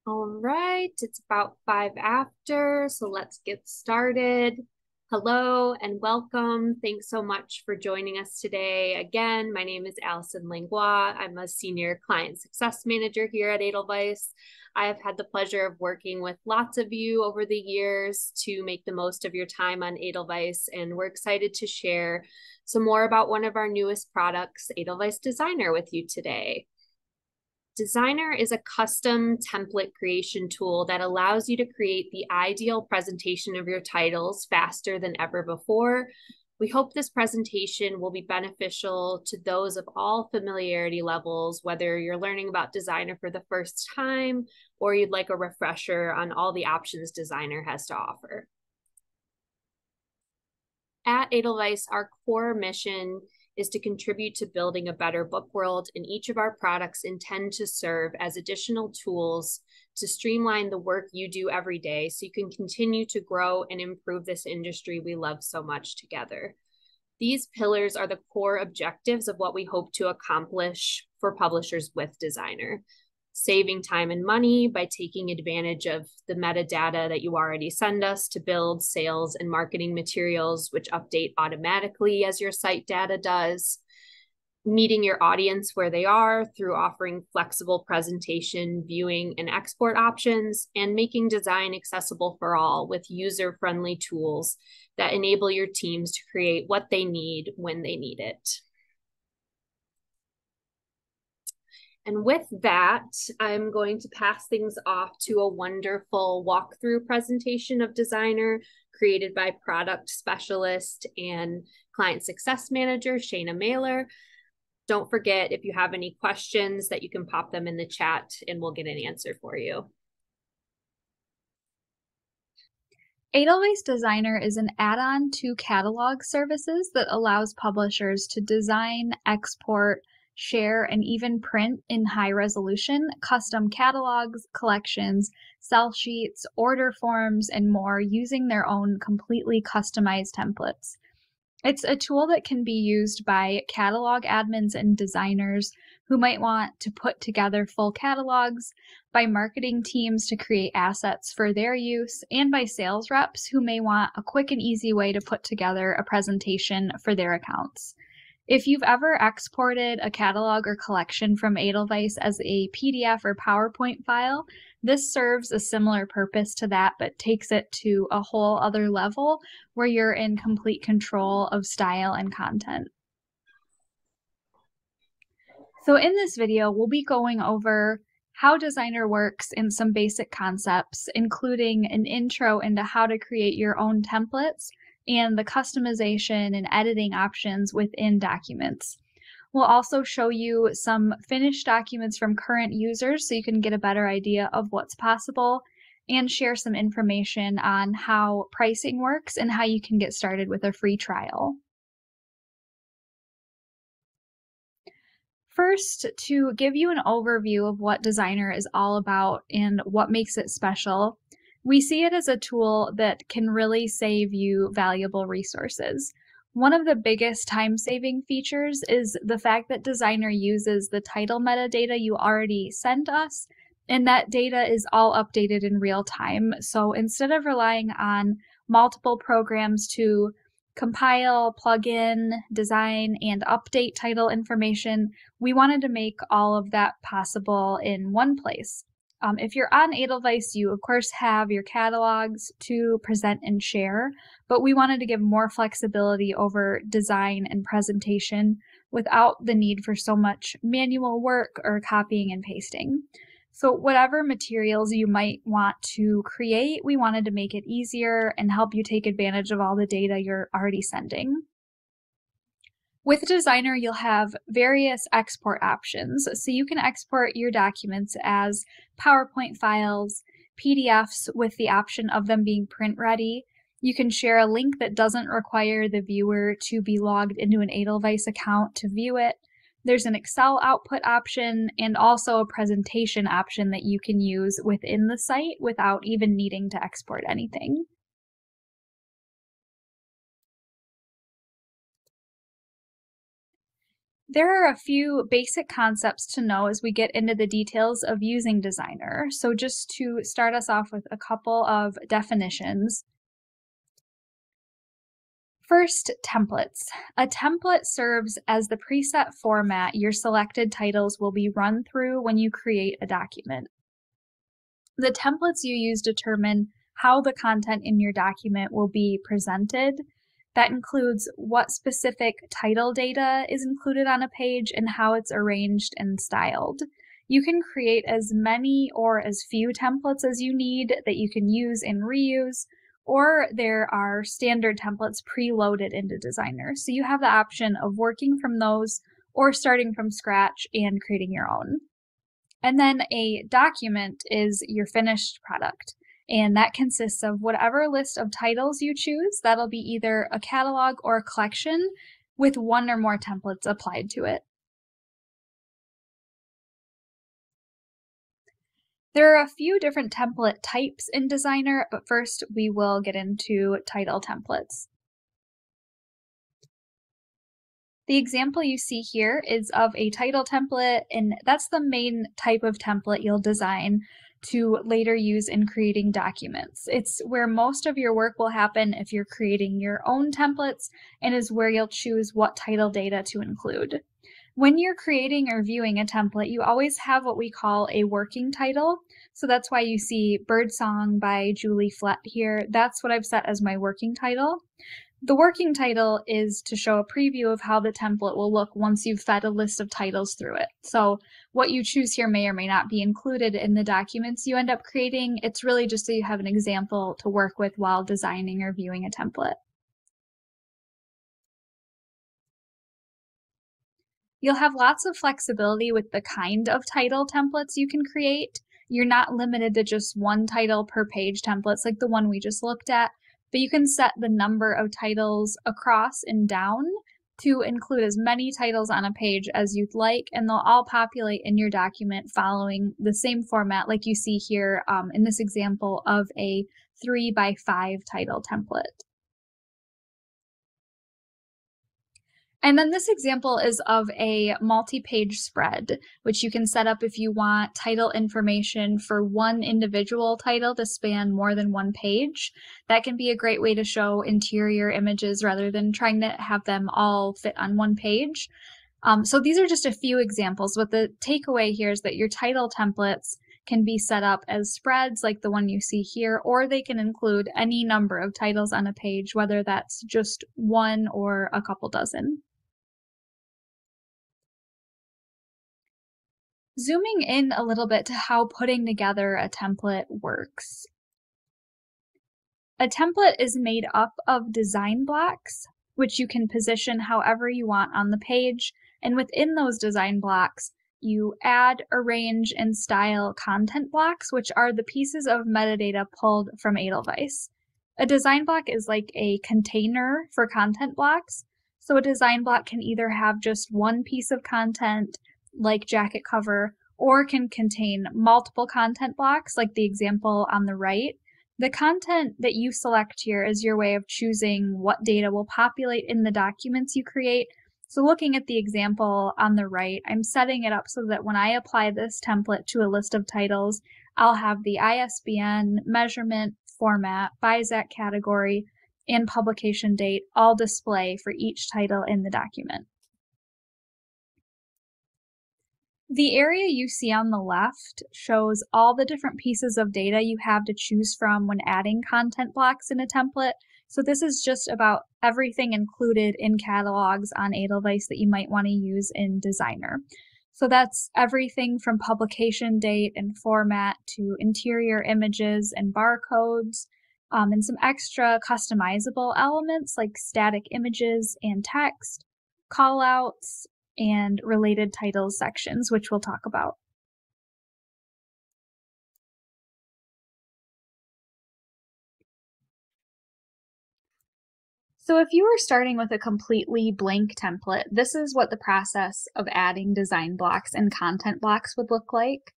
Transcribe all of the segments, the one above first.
All right, it's about 5 after, so let's get started. Hello and welcome. Thanks so much for joining us today. Again, my name is Allison Langlois. I'm a senior client success manager here at Edelweiss. I have had the pleasure of working with lots of you over the years to make the most of your time on Edelweiss, and we're excited to share some more about one of our newest products, Edelweiss Designer, with you today. Designer is a custom template creation tool that allows you to create the ideal presentation of your titles faster than ever before. We hope this presentation will be beneficial to those of all familiarity levels, whether you're learning about Designer for the first time or you'd like a refresher on all the options Designer has to offer. At Edelweiss, our core mission is to contribute to building a better book world, and each of our products intend to serve as additional tools to streamline the work you do every day so you can continue to grow and improve this industry we love so much together. These pillars are the core objectives of what we hope to accomplish for publishers with Designer. Saving time and money by taking advantage of the metadata that you already send us to build sales and marketing materials, which update automatically as your site data does. Meeting your audience where they are through offering flexible presentation, viewing, and export options, and making design accessible for all with user-friendly tools that enable your teams to create what they need when they need it. And with that, I'm going to pass things off to a wonderful walkthrough presentation of Designer created by product specialist and client success manager, Shayna Mailer. Don't forget, if you have any questions, that you can pop them in the chat and we'll get an answer for you. Edelweiss Designer is an add-on to catalog services that allows publishers to design, export, share, and even print in high resolution custom catalogs, collections, sell sheets, order forms, and more using their own completely customized templates. It's a tool that can be used by catalog admins and designers who might want to put together full catalogs, by marketing teams to create assets for their use, and by sales reps who may want a quick and easy way to put together a presentation for their accounts. If you've ever exported a catalog or collection from Edelweiss as a PDF or PowerPoint file, this serves a similar purpose to that, but takes it to a whole other level where you're in complete control of style and content. So in this video, we'll be going over how Designer works and some basic concepts, including an intro into how to create your own templates and the customization and editing options within documents. We'll also show you some finished documents from current users so you can get a better idea of what's possible, and share some information on how pricing works and how you can get started with a free trial. First, to give you an overview of what Designer is all about and what makes it special, we see it as a tool that can really save you valuable resources. One of the biggest time-saving features is the fact that Designer uses the title metadata you already sent us, and that data is all updated in real time. So instead of relying on multiple programs to compile, plug in, design, and update title information, we wanted to make all of that possible in one place. If you're on Edelweiss, you of course have your catalogs to present and share, but we wanted to give more flexibility over design and presentation without the need for so much manual work or copying and pasting. So whatever materials you might want to create, we wanted to make it easier and help you take advantage of all the data you're already sending. With Designer, you'll have various export options. So you can export your documents as PowerPoint files, PDFs with the option of them being print ready. You can share a link that doesn't require the viewer to be logged into an Edelweiss account to view it. There's an Excel output option and also a presentation option that you can use within the site without even needing to export anything. There are a few basic concepts to know as we get into the details of using Designer. So just to start us off with a couple of definitions. First, templates. A template serves as the preset format your selected titles will be run through when you create a document. The templates you use determine how the content in your document will be presented. That includes what specific title data is included on a page and how it's arranged and styled. You can create as many or as few templates as you need that you can use and reuse, or there are standard templates preloaded into Designer. So you have the option of working from those or starting from scratch and creating your own. And then a document is your finished product. And that consists of whatever list of titles you choose. That'll be either a catalog or a collection with one or more templates applied to it. There are a few different template types in Designer, but first we will get into title templates. The example you see here is of a title template, and that's the main type of template you'll design to later use in creating documents. It's where most of your work will happen if you're creating your own templates, and is where you'll choose what title data to include. When you're creating or viewing a template, you always have what we call a working title. So that's why you see Birdsong by Julie Flett here. That's what I've set as my working title. The working title is to show a preview of how the template will look once you've fed a list of titles through it. So what you choose here may or may not be included in the documents you end up creating. It's really just so you have an example to work with while designing or viewing a template. You'll have lots of flexibility with the kind of title templates you can create. You're not limited to just one title per page templates like the one we just looked at, but you can set the number of titles across and down to include as many titles on a page as you'd like, and they'll all populate in your document following the same format like you see here in this example of a 3x5 title template. And then this example is of a multi-page spread, which you can set up if you want title information for one individual title to span more than one page. That can be a great way to show interior images rather than trying to have them all fit on one page. So these are just a few examples, but the takeaway here is that your title templates can be set up as spreads like the one you see here, or they can include any number of titles on a page, whether that's just one or a couple dozen. Zooming in a little bit to how putting together a template works. A template is made up of design blocks, which you can position however you want on the page, and within those design blocks, you add, arrange, and style content blocks, which are the pieces of metadata pulled from Edelweiss. A design block is like a container for content blocks, so a design block can either have just one piece of content, like jacket cover, or can contain multiple content blocks, like the example on the right. The content that you select here is your way of choosing what data will populate in the documents you create. So looking at the example on the right, I'm setting it up so that when I apply this template to a list of titles, I'll have the ISBN, measurement, format, BISAC category, and publication date all display for each title in the document. The area you see on the left shows all the different pieces of data you have to choose from when adding content blocks in a template. So this is just about everything included in catalogs on Edelweiss that you might want to use in Designer. So that's everything from publication date and format to interior images and barcodes, and some extra customizable elements like static images and text, callouts, and related titles sections, which we'll talk about. So if you were starting with a completely blank template, this is what the process of adding design blocks and content blocks would look like.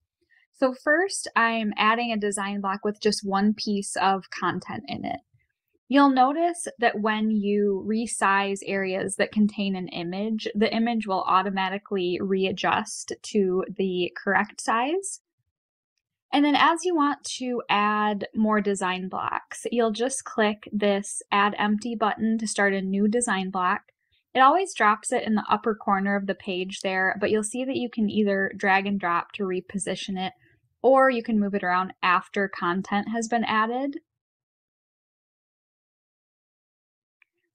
So first, I'm adding a design block with just one piece of content in it. You'll notice that when you resize areas that contain an image, the image will automatically readjust to the correct size. And then as you want to add more design blocks, you'll just click this Add Empty button to start a new design block. It always drops it in the upper corner of the page there, but you'll see that you can either drag and drop to reposition it, or you can move it around after content has been added.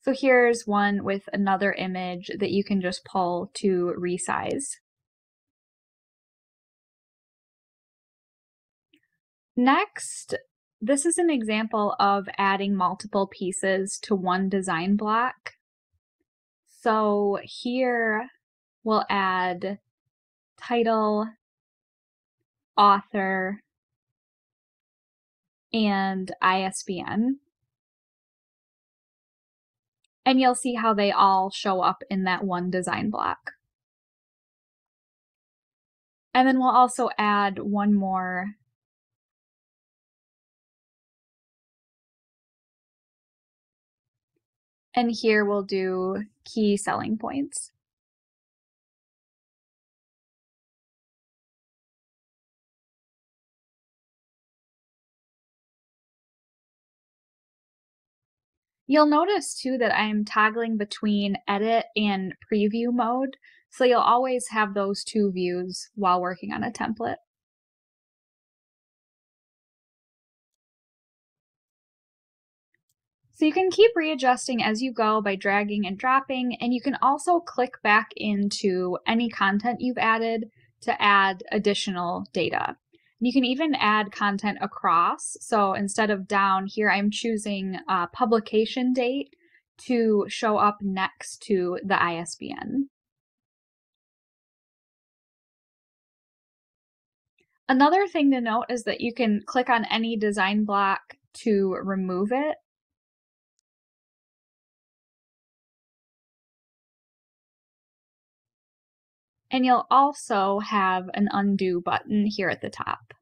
So here's one with another image that you can just pull to resize. Next, this is an example of adding multiple pieces to one design block. So here we'll add title, author, and ISBN. And you'll see how they all show up in that one design block. And then we'll also add one more. And here we'll do key selling points. You'll notice too that I'm toggling between edit and preview mode, so you'll always have those two views while working on a template. So you can keep readjusting as you go by dragging and dropping, and you can also click back into any content you've added to add additional data. You can even add content across. So instead of down here, I'm choosing publication date to show up next to the ISBN. Another thing to note is that you can click on any design block to remove it. And you'll also have an undo button here at the top.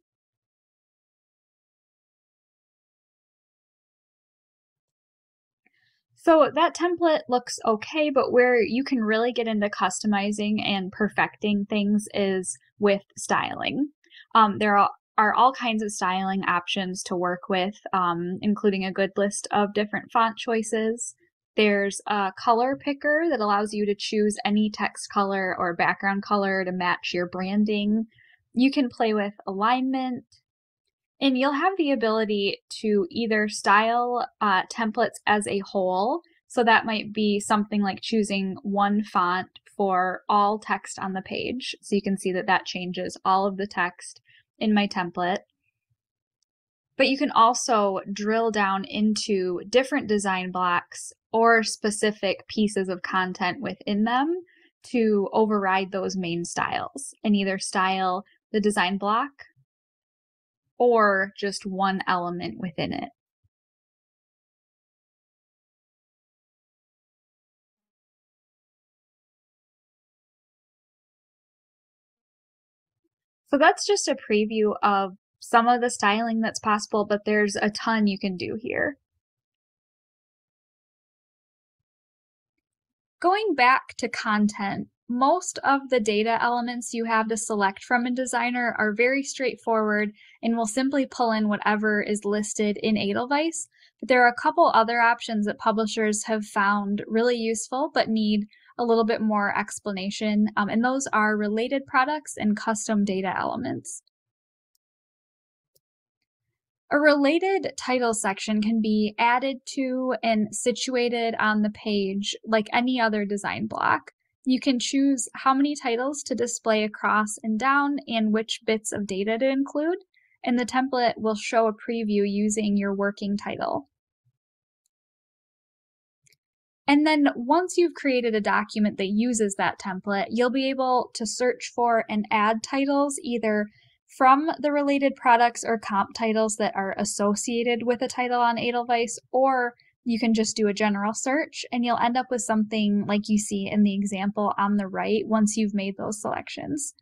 So that template looks okay, but where you can really get into customizing and perfecting things is with styling. There are all kinds of styling options to work with, including a good list of different font choices. There's a color picker that allows you to choose any text color or background color to match your branding. You can play with alignment, and you'll have the ability to either style templates as a whole. So that might be something like choosing one font for all text on the page. So you can see that that changes all of the text in my template. But you can also drill down into different design blocks or specific pieces of content within them to override those main styles and either style the design block or just one element within it. So that's just a preview of some of the styling that's possible, but there's a ton you can do here. Going back to content, most of the data elements you have to select from in Designer are very straightforward and will simply pull in whatever is listed in Edelweiss. But there are a couple other options that publishers have found really useful but need a little bit more explanation, and those are related products and custom data elements. A related title section can be added to and situated on the page like any other design block. You can choose how many titles to display across and down and which bits of data to include, and the template will show a preview using your working title. And then once you've created a document that uses that template, you'll be able to search for and add titles either from the related products or comp titles that are associated with a title on Edelweiss, or you can just do a general search and you'll end up with something like you see in the example on the right once you've made those selections.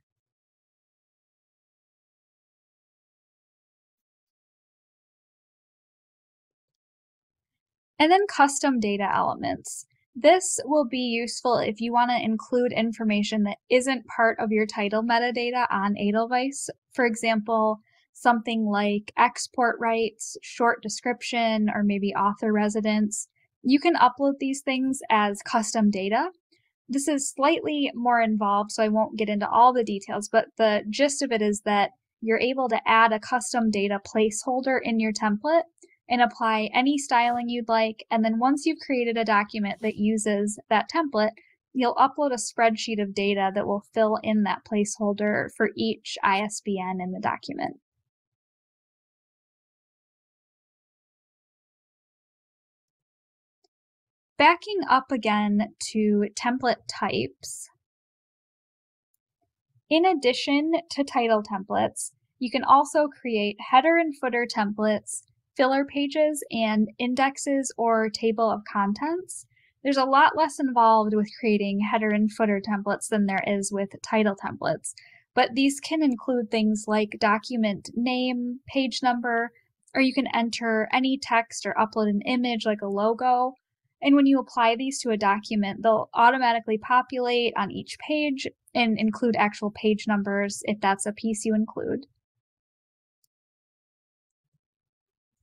And then custom data elements. This will be useful if you want to include information that isn't part of your title metadata on Edelweiss. For example, something like export rights, short description, or maybe author residence. You can upload these things as custom data. This is slightly more involved, so I won't get into all the details, but the gist of it is that you're able to add a custom data placeholder in your template and apply any styling you'd like. And then once you've created a document that uses that template, you'll upload a spreadsheet of data that will fill in that placeholder for each ISBN in the document. Backing up again to template types. In addition to title templates, you can also create header and footer templates, filler pages, and indexes or table of contents. There's a lot less involved with creating header and footer templates than there is with title templates, but these can include things like document name, page number, or you can enter any text or upload an image like a logo. And when you apply these to a document, they'll automatically populate on each page and include actual page numbers if that's a piece you include.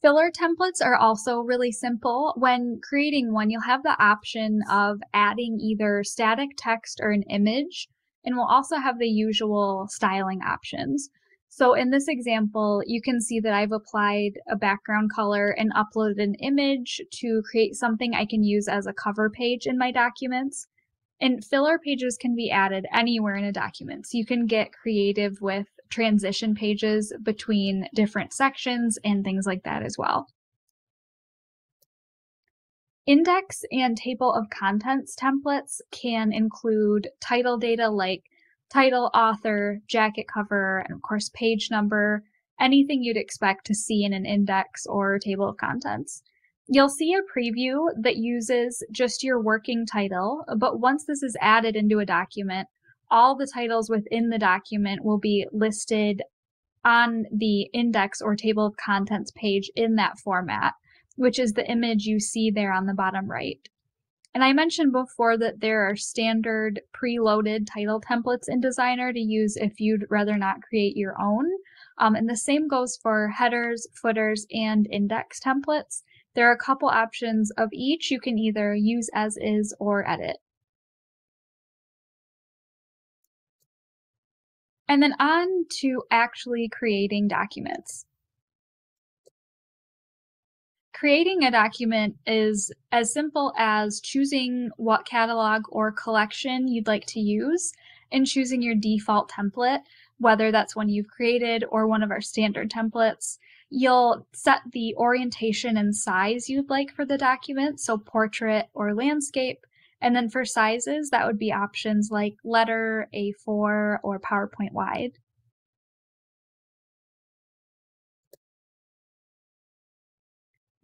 Filler templates are also really simple. When creating one, you'll have the option of adding either static text or an image, and we'll also have the usual styling options. So in this example, you can see that I've applied a background color and uploaded an image to create something I can use as a cover page in my documents. And filler pages can be added anywhere in a document. So you can get creative with transition pages between different sections and things like that as well. Index and table of contents templates can include title data like title, author, jacket cover, and of course page number, anything you'd expect to see in an index or table of contents. You'll see a preview that uses just your working title, but once this is added into a document, all the titles within the document will be listed on the index or table of contents page in that format, which is the image you see there on the bottom right. And I mentioned before that there are standard preloaded title templates in Designer to use if you'd rather not create your own. And the same goes for headers, footers, and index templates. There are a couple options of each you can either use as is or edit. And then on to actually creating documents. Creating a document is as simple as choosing what catalog or collection you'd like to use and choosing your default template, whether that's one you've created or one of our standard templates. You'll set the orientation and size you'd like for the document, so portrait or landscape. And then for sizes, that would be options like letter, A4, or PowerPoint wide.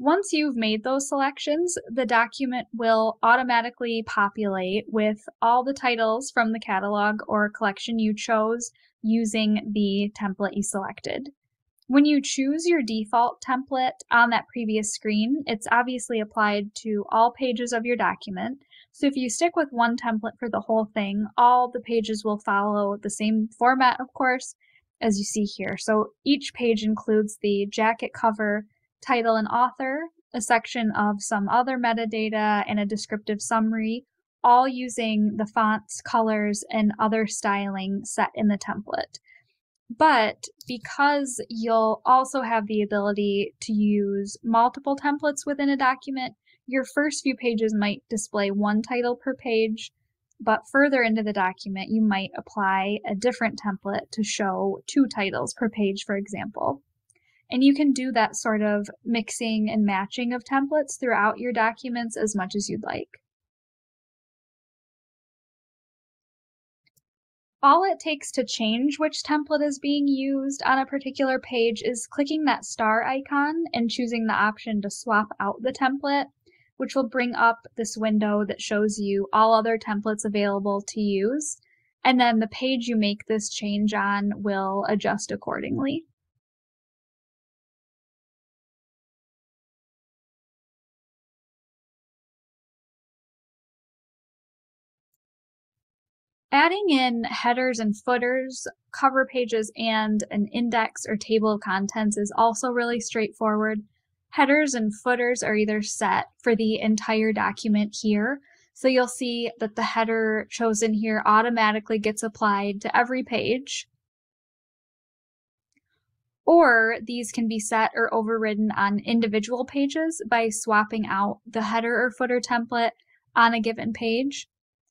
Once you've made those selections, the document will automatically populate with all the titles from the catalog or collection you chose using the template you selected. When you choose your default template on that previous screen, it's obviously applied to all pages of your document. So if you stick with one template for the whole thing, all the pages will follow the same format, of course, as you see here. So each page includes the jacket cover, title and author, a section of some other metadata, and a descriptive summary, all using the fonts, colors, and other styling set in the template. But because you'll also have the ability to use multiple templates within a document, your first few pages might display one title per page, but further into the document, you might apply a different template to show two titles per page, for example. And you can do that sort of mixing and matching of templates throughout your documents as much as you'd like. All it takes to change which template is being used on a particular page is clicking that star icon and choosing the option to swap out the template, which will bring up this window that shows you all other templates available to use. And then the page you make this change on will adjust accordingly. Adding in headers and footers, cover pages, and an index or table of contents is also really straightforward. Headers and footers are either set for the entire document here, so you'll see that the header chosen here automatically gets applied to every page. Or these can be set or overridden on individual pages by swapping out the header or footer template on a given page.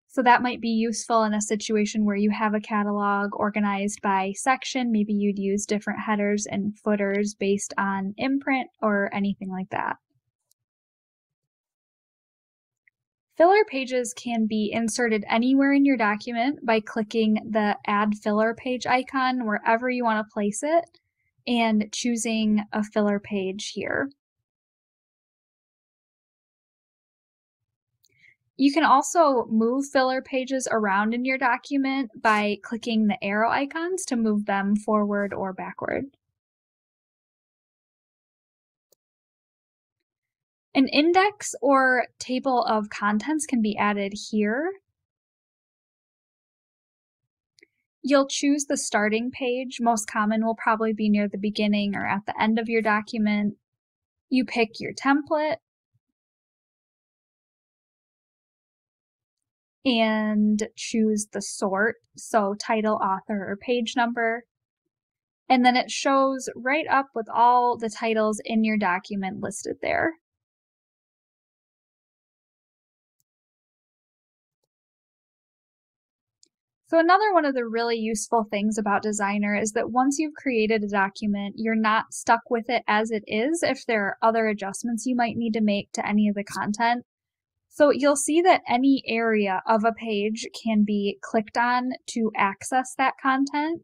So that might be useful in a situation where you have a catalog organized by section. Maybe you'd use different headers and footers based on imprint or anything like that. Filler pages can be inserted anywhere in your document by clicking the Add Filler Page icon wherever you want to place it and choosing a filler page here. You can also move filler pages around in your document by clicking the arrow icons to move them forward or backward. An index or table of contents can be added here. You'll choose the starting page. Most common will probably be near the beginning or at the end of your document. You pick your template and choose the sort, so title, author, or page number. And then it shows right up with all the titles in your document listed there. So another one of the really useful things about Designer is that once you've created a document, you're not stuck with it as it is if there are other adjustments you might need to make to any of the content. So you'll see that any area of a page can be clicked on to access that content.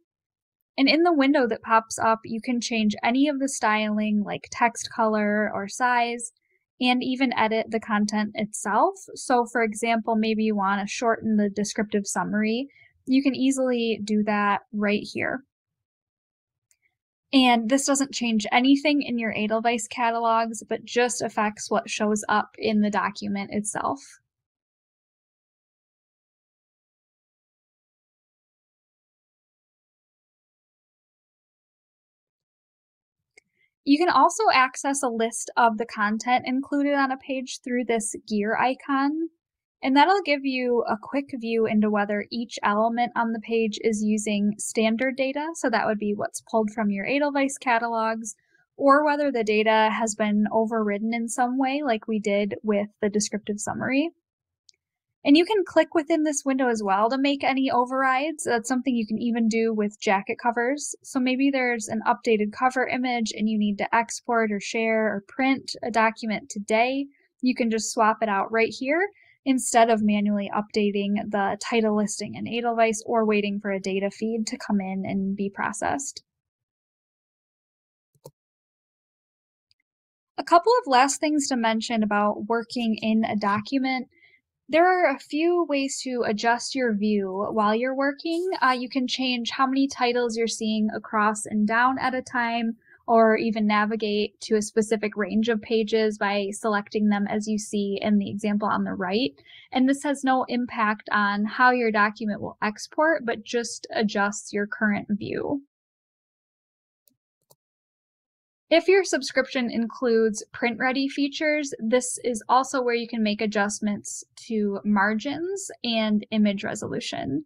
And in the window that pops up, you can change any of the styling like text color or size, and even edit the content itself. So for example, maybe you want to shorten the descriptive summary. You can easily do that right here. And this doesn't change anything in your Edelweiss catalogs, but just affects what shows up in the document itself. You can also access a list of the content included on a page through this gear icon, and that'll give you a quick view into whether each element on the page is using standard data, so that would be what's pulled from your Edelweiss catalogs, or whether the data has been overridden in some way like we did with the descriptive summary. And you can click within this window as well to make any overrides. That's something you can even do with jacket covers. So maybe there's an updated cover image and you need to export or share or print a document today. You can just swap it out right here instead of manually updating the title listing in Edelweiss or waiting for a data feed to come in and be processed. A couple of last things to mention about working in a document. There are a few ways to adjust your view while you're working. You can change how many titles you're seeing across and down at a time, or even navigate to a specific range of pages by selecting them as you see in the example on the right. And this has no impact on how your document will export, but just adjusts your current view. If your subscription includes print-ready features, this is also where you can make adjustments to margins and image resolution.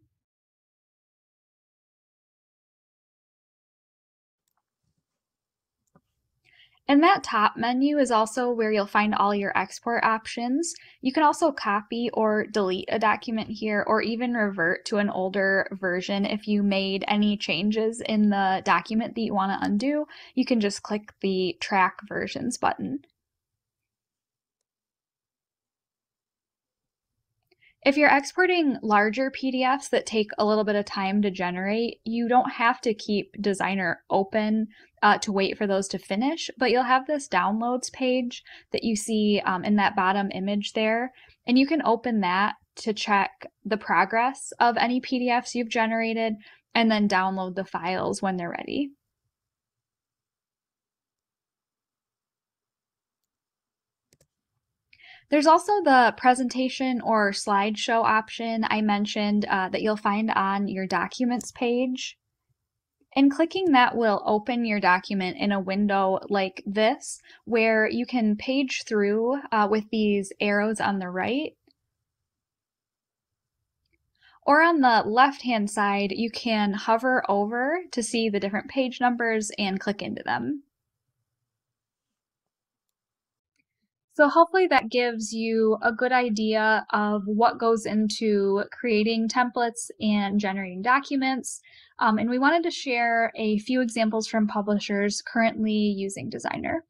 And that top menu is also where you'll find all your export options. You can also copy or delete a document here, or even revert to an older version if you made any changes in the document that you want to undo. You can just click the Track Versions button. If you're exporting larger PDFs that take a little bit of time to generate, you don't have to keep Designer open to wait for those to finish, but you'll have this downloads page that you see in that bottom image there, and you can open that to check the progress of any PDFs you've generated and then download the files when they're ready. There's also the presentation or slideshow option I mentioned that you'll find on your documents page. And clicking that will open your document in a window like this, where you can page through with these arrows on the right. Or on the left-hand side, you can hover over to see the different page numbers and click into them. So hopefully that gives you a good idea of what goes into creating templates and generating documents. And we wanted to share a few examples from publishers currently using Designer.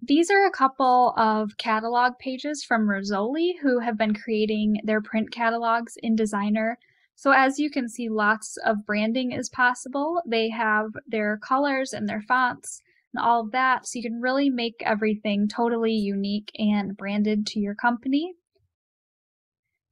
These are a couple of catalog pages from Rizzoli, who have been creating their print catalogs in Designer. So as you can see, lots of branding is possible. They have their colors and their fonts and all of that, so you can really make everything totally unique and branded to your company.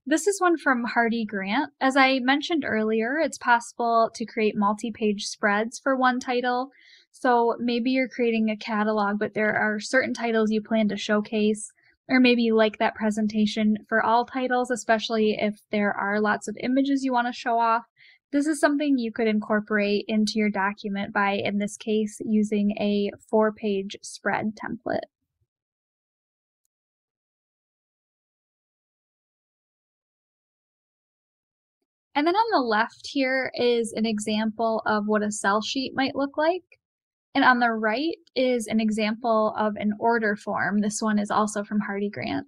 This is one from Hardy Grant. As I mentioned earlier, it's possible to create multi-page spreads for one title. So maybe you're creating a catalog, but there are certain titles you plan to showcase, or maybe you like that presentation for all titles, especially if there are lots of images you want to show off. This is something you could incorporate into your document by, in this case, using a 4-page spread template. And then on the left here is an example of what a sell sheet might look like. And on the right is an example of an order form. This one is also from Hardy Grant.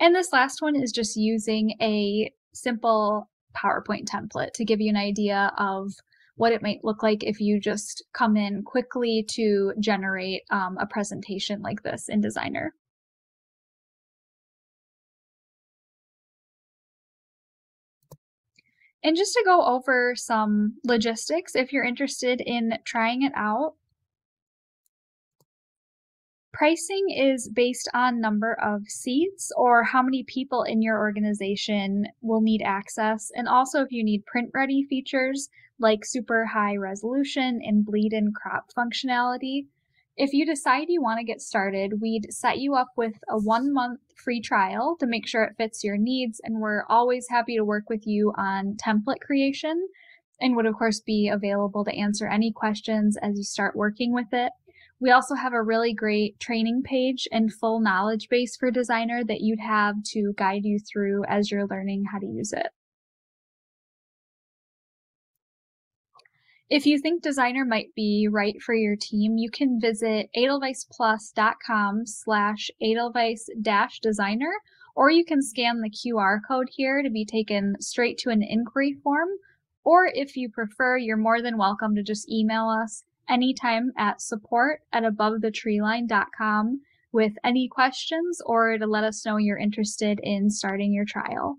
And this last one is just using a simple PowerPoint template to give you an idea of what it might look like if you just come in quickly to generate a presentation like this in Designer. And just to go over some logistics, if you're interested in trying it out, pricing is based on number of seats or how many people in your organization will need access, and also if you need print-ready features like super high resolution and bleed and crop functionality. If you decide you want to get started, we'd set you up with a 1-month free trial to make sure it fits your needs, and we're always happy to work with you on template creation and would of course be available to answer any questions as you start working with it. We also have a really great training page and full knowledge base for Designer that you'd have to guide you through as you're learning how to use it. If you think Designer might be right for your team, you can visit edelweissplus.com/edelweiss-designer, or you can scan the QR code here to be taken straight to an inquiry form. Or if you prefer, you're more than welcome to just email us anytime at support@abovethetreeline.com with any questions or to let us know you're interested in starting your trial.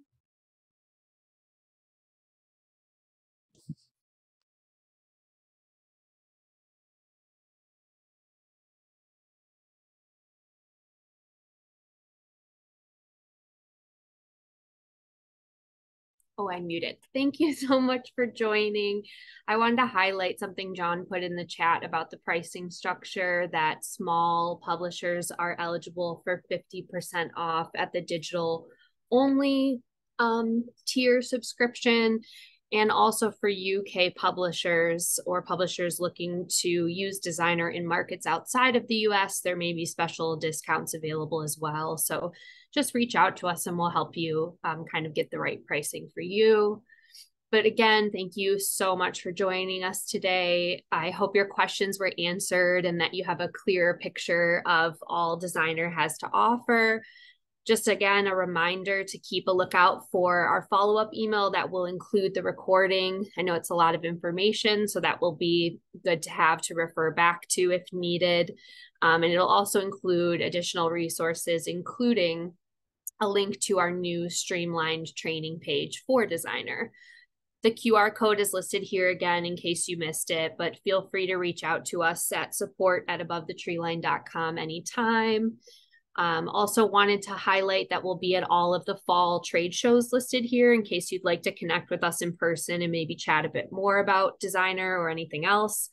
Oh, I muted. Thank you so much for joining. I wanted to highlight something John put in the chat about the pricing structure, that small publishers are eligible for 50% off at the digital only tier subscription. And also for UK publishers or publishers looking to use Designer in markets outside of the US, there may be special discounts available as well. So just reach out to us and we'll help you kind of get the right pricing for you. But again, thank you so much for joining us today. I hope your questions were answered and that you have a clearer picture of all Designer has to offer. Just again, a reminder to keep a lookout for our follow-up email that will include the recording. I know it's a lot of information, so that will be good to have to refer back to if needed. And it'll also include additional resources, including a link to our new streamlined training page for Designer. The QR code is listed here again in case you missed it, but feel free to reach out to us at support@abovethetreeline.com anytime. Also wanted to highlight that we'll be at all of the fall trade shows listed here in case you'd like to connect with us in person and maybe chat a bit more about designer or anything else.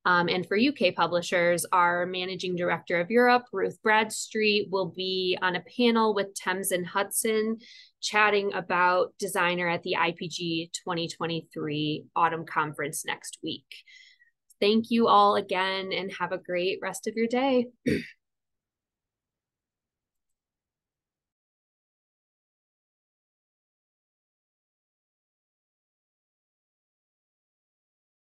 And for UK publishers, our managing director of Europe, Ruth Bradstreet, will be on a panel with Thames and Hudson chatting about designer at the IPG 2023 autumn conference next week. Thank you all again and have a great rest of your day.